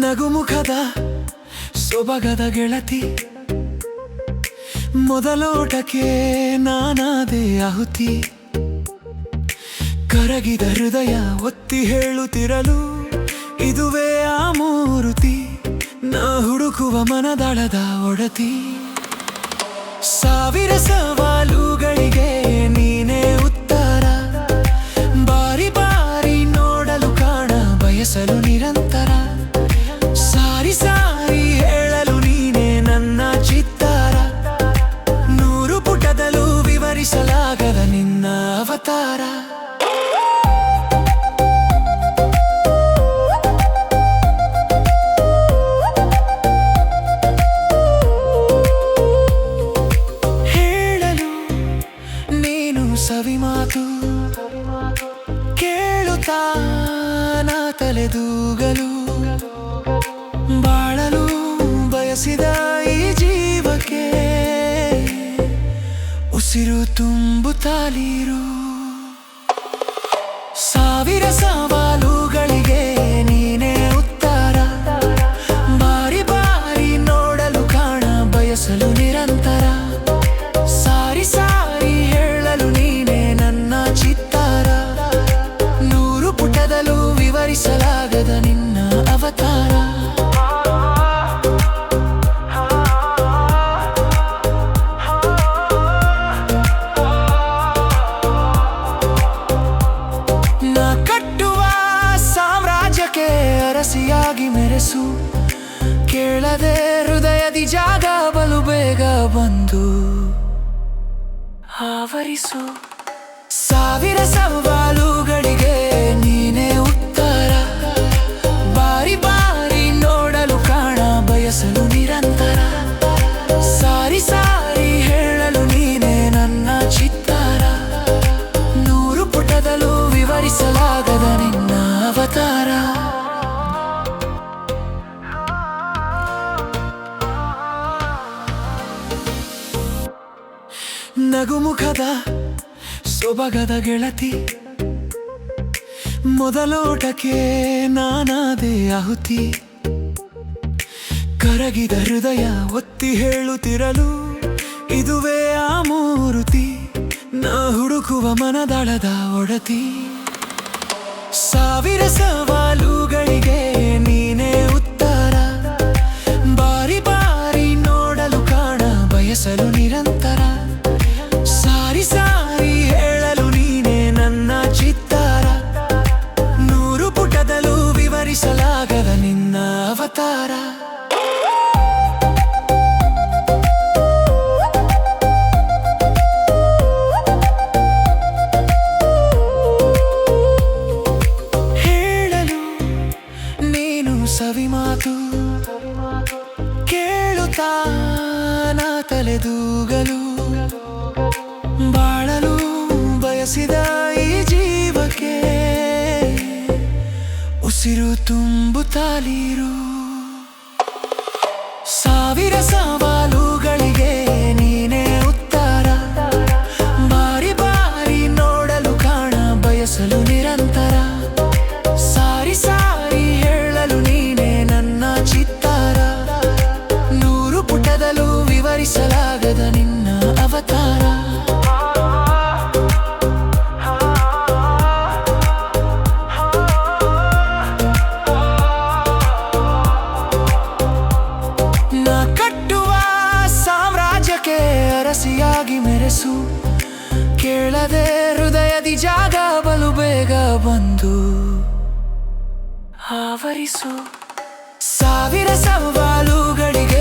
ನಗುಮುಖದ ಸೊಬಗದ ಗೆಳತಿ, ಮೊದಲೋಟಕ್ಕೆ ನಾನಾದೆ ಆಹುತಿ. ಕರಗಿದ ಹೃದಯ ಒತ್ತಿ ಹೇಳುತ್ತಿರಲು ಇದುವೇ ಆ ಮೂರುತಿ. ನಾ ಹುಡುಕುವ ಮನದಾಳದ ಒಡತಿ. ಸಾವಿರ ಸವಾಲುಗಳಿಗೆ ನೀನೇ ಉತ್ತರ. ಬಾರಿ ಬಾರಿ ನೋಡಲು ಕಾಣ ಬಯಸಲು ನಿರಂತರ. ಸಾರಿ ಸಾರಿ ಹೇಳಲು ನೀನೇ ನನ್ನ ಚಿತ್ತಾರ. 100 ಪುಟದಲ್ಲೂ ವಿವರಿಸಲಾಗದ ನಿನ್ನ ಅವತಾರ. ಸವಿ ಮಾತು ಕೇಳುತ್ತಾ ನಾ ತಲೆದೂಗಲು. ಬಾಳಲು ಬಯಸಿದ ಈ ಜೀವಕ್ಕೆ ಉಸಿರು ತುಂಬುತ್ತಲೀರು. ಸಾವಿರ ಸವಾಲುಗಳಿಗೆ ನೀನೇ ಉತ್ತರ. ಬಾರಿ ಬಾರಿ ನೋಡಲು ಕಾಣ ಬಯಸಲು ನಿರಂತರ. ಸಾರಿ ಸಾರಿ ಹೇಳಲು ನೀನೇ ನನ್ನ ಚಿತ್ತಾರ. 100 ಪುಟದಲ್ಲೂ ವಿವರಿಸಲಾಗದ ನಿನ್ನ ಅವತಾರ. ನಾ ಕಟ್ಟುವ ಸಾಮ್ರಾಜ್ಯಕ್ಕೆ ಅರಸಿಯಾಗಿ ಮೆರೆಸು. ಕೇಳದೆ ಹೃದಯದಿ ಜಾಗ ಬಲು ಬೇಗ ಬಂದು ಆವರಿಸು. ಸಾವಿರ ಸವಾಲುಗಳಿಗೆ ನೀನೇ ಉತ್ತರ. ಬಾರಿ ಬಾರಿ ನೋಡಲು ಕಾಣ ಬಯಸಲು ನಿರಂತರ. ಸಾರಿ ಸಾರಿ ಹೇಳಲು ನೀನೇ ನನ್ನ ಚಿತ್ತಾರ. 100 ಪುಟದಲ್ಲೂ ವಿವರಿಸಲಾಗದ ನಿನ್ನ ಅವತಾರ. ನಗುಮುಖದ ಸೊಬಗದ ಗೆಳತಿ, ಮೊದಲೋಟಕ್ಕೆ ನಾನಾದೆ ಆಹುತಿ. ಕರಗಿದ ಹೃದಯ ಒತ್ತಿ ಹೇಳುತ್ತಿರಲು ಇದುವೇ ಆ ಮೂರುತಿ. ನಾ ಹುಡುಕುವ ಮನದಾಳದ ಒಡತಿ. ಸಾವಿರ ಸವಾಲುಗಳಿಗೆ ನೀನೇ ಉತ್ತರ. ಬಾರಿ ಬಾರಿ ನೋಡಲು ಕಾಣ ಬಯಸಲು ನಿರಂತರ. ಸಾರಿ ಸಾರಿ ಹೇಳಲು ನೀನೇ ನನ್ನ ಚಿತ್ತಾರ. 100 ಪುಟದಲ್ಲೂ ವಿವರಿಸಲಾಗದ ನಿನ್ನ ಅವತಾರ. ಹೇಳಲು ನೀನು ಸವಿ ಮಾತು ಕೇಳುತ್ತಾ ನಾ ತಲೆದೂಗಲು. ಬಾಳಲು ಬಯಸಿದ ಈ ಜೀವಕ್ಕೆ ಉಸಿರು ತುಂಬುತ್ತಲೀರು. ಸಾವಿರ ಸವಾಲುಗಳಿಗೆ ನೀನೇ ಉತ್ತರ. ಬಾರಿ ಬಾರಿ ನೋಡಲು ಕಾಣ ಬಯಸಲು ನಿರಂತರ. ಸಾರಿ ಸಾರಿ ಹೇಳಲು ನೀನೇ ನನ್ನ ಚಿತ್ತಾರ. 100 ಪುಟದಲ್ಲೂ ವಿವರಿಸಲಾಗದ ನಿನ್ನ ಅವತಾರ. ನಾ ಕಟ್ಟುವ ಸಾಮ್ರಾಜ್ಯಕ್ಕೆ ಅರಸಿಯಾಗಿ ಮೆರೆಸು. ಕೇಳದೆ ಹೃದಯದಿ ಜಾಗ ಬಲು ಬೇಗ ಬಂದು ಆವರಿಸು. ಸಾವಿರ ಸವಾಲುಗಳಿಗೆ